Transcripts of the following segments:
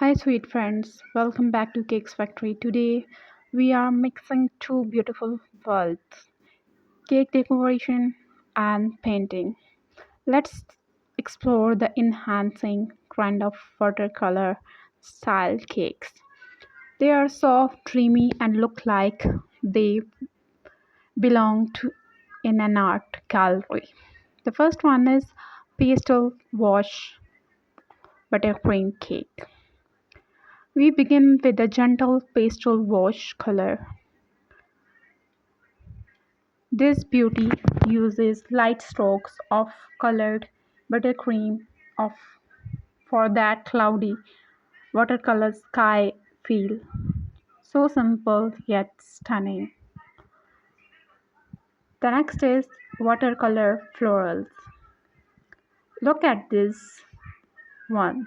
Hi, sweet friends. Welcome back to Cakes Factory. Today, we are mixing two beautiful worlds cake decoration and painting. Let's explore the enhancing trend of watercolor style cakes. They are soft, dreamy, and look like they belong to in an art gallery. The first one is pastel wash buttercream cake. We begin with a gentle pastel wash color. This beauty uses light strokes of colored buttercream of for that cloudy watercolor sky feel. So simple yet stunning. The next is watercolor florals. Look at this one.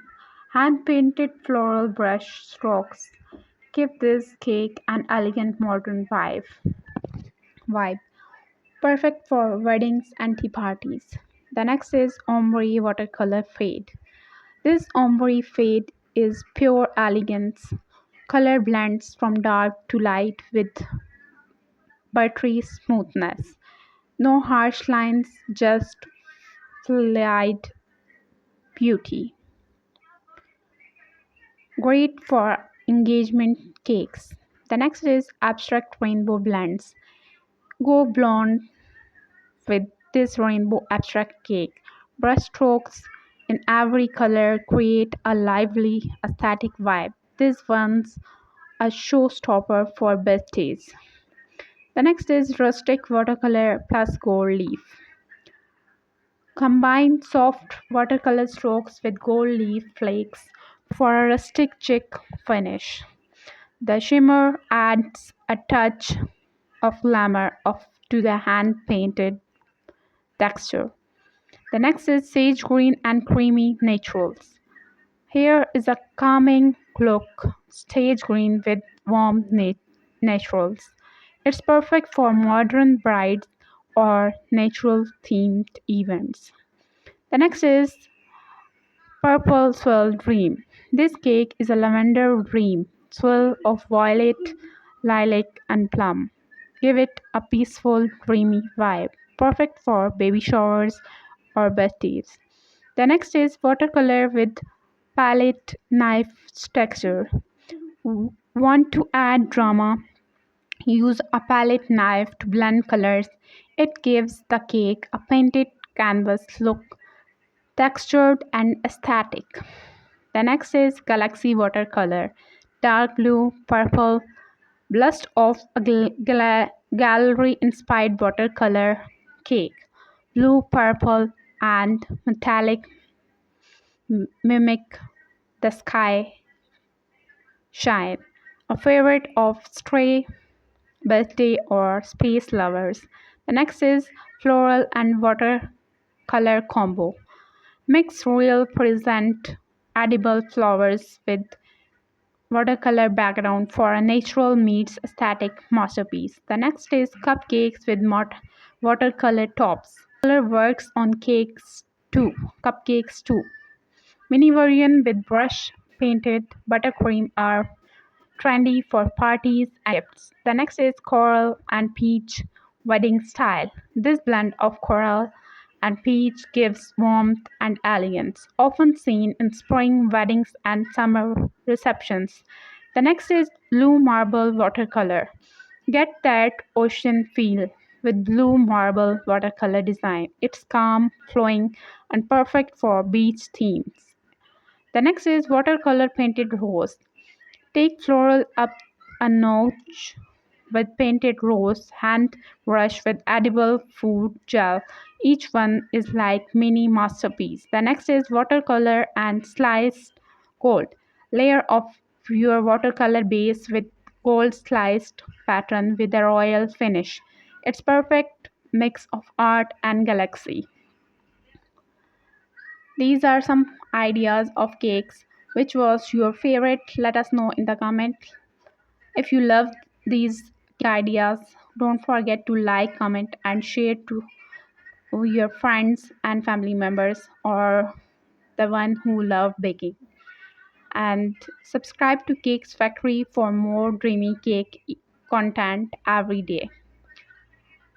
Hand painted floral brush strokes give this cake an elegant modern vibe. Perfect for weddings and tea parties. The next is ombre watercolor fade. This ombre fade is pure elegance. Color blends from dark to light with buttery smoothness. No harsh lines, just fluid beauty. Great for engagement cakes. The next is abstract rainbow blends. Go blonde with this rainbow abstract cake. Brushstrokes in every color create a lively aesthetic vibe. This one's a showstopper for birthdays. The next is rustic watercolor plus gold leaf. Combine soft watercolor strokes with gold leaf flakes for a rustic chic finish. The shimmer adds a touch of glamour to the hand painted texture. The next is sage green and creamy naturals. Here is a calming look, sage green with warm naturals. It's perfect for modern brides or natural themed events. The next is purple swirl dream. This cake is a lavender dream, swirl of violet, lilac, and plum. Give it a peaceful, dreamy vibe, perfect for baby showers or birthdays. The next is watercolor with palette knife texture. Want to add drama? Use a palette knife to blend colors. It gives the cake a painted canvas look, textured and aesthetic. The next is Galaxy Watercolor. Dark blue, purple, bust off a gallery inspired watercolor cake. Blue, purple, and metallic mimic the sky shine. A favorite of stray, birthday, or space lovers. The next is floral and watercolor combo. Mix real present edible flowers with watercolor background for a natural meets aesthetic masterpiece. The next is cupcakes with watercolor tops. Color works on cupcakes too. Mini version with brush painted buttercream are trendy for parties and gifts. The next is coral and peach wedding style. This blend of coral and peach gives warmth and elegance, often seen in spring weddings and summer receptions. The next is blue marble watercolor. Get that ocean feel with blue marble watercolor design. It's calm, flowing, and perfect for beach themes. The next is watercolor painted rose. Take floral up a notch with painted rose, hand brush with edible food gel. Each one is like mini masterpiece. The next is watercolor and sliced gold. Layer of your watercolor base with gold sliced pattern with a royal finish. It's perfect mix of art and galaxy. These are some ideas of cakes. Which was your favorite? Let us know in the comment. If you love these ideas, don't forget to like, comment, and share to your friends and family members or the one who love baking. and subscribe to Cakes Factory for more dreamy cake content every day.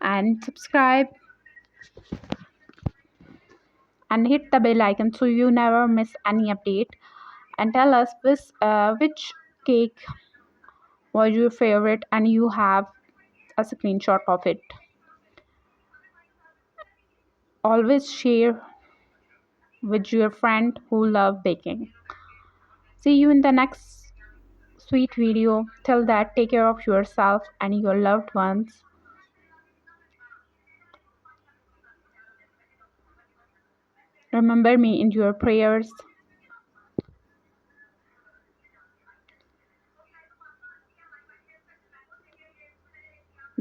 And subscribe and hit the bell icon so you never miss any update. And tell us which cake was your favorite and you have a screenshot of it. Always share with your friend who love baking. See you in the next sweet video. Till that, take care of yourself and your loved ones. Remember me in your prayers.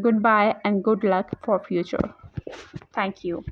Goodbye and good luck for future. Thank you.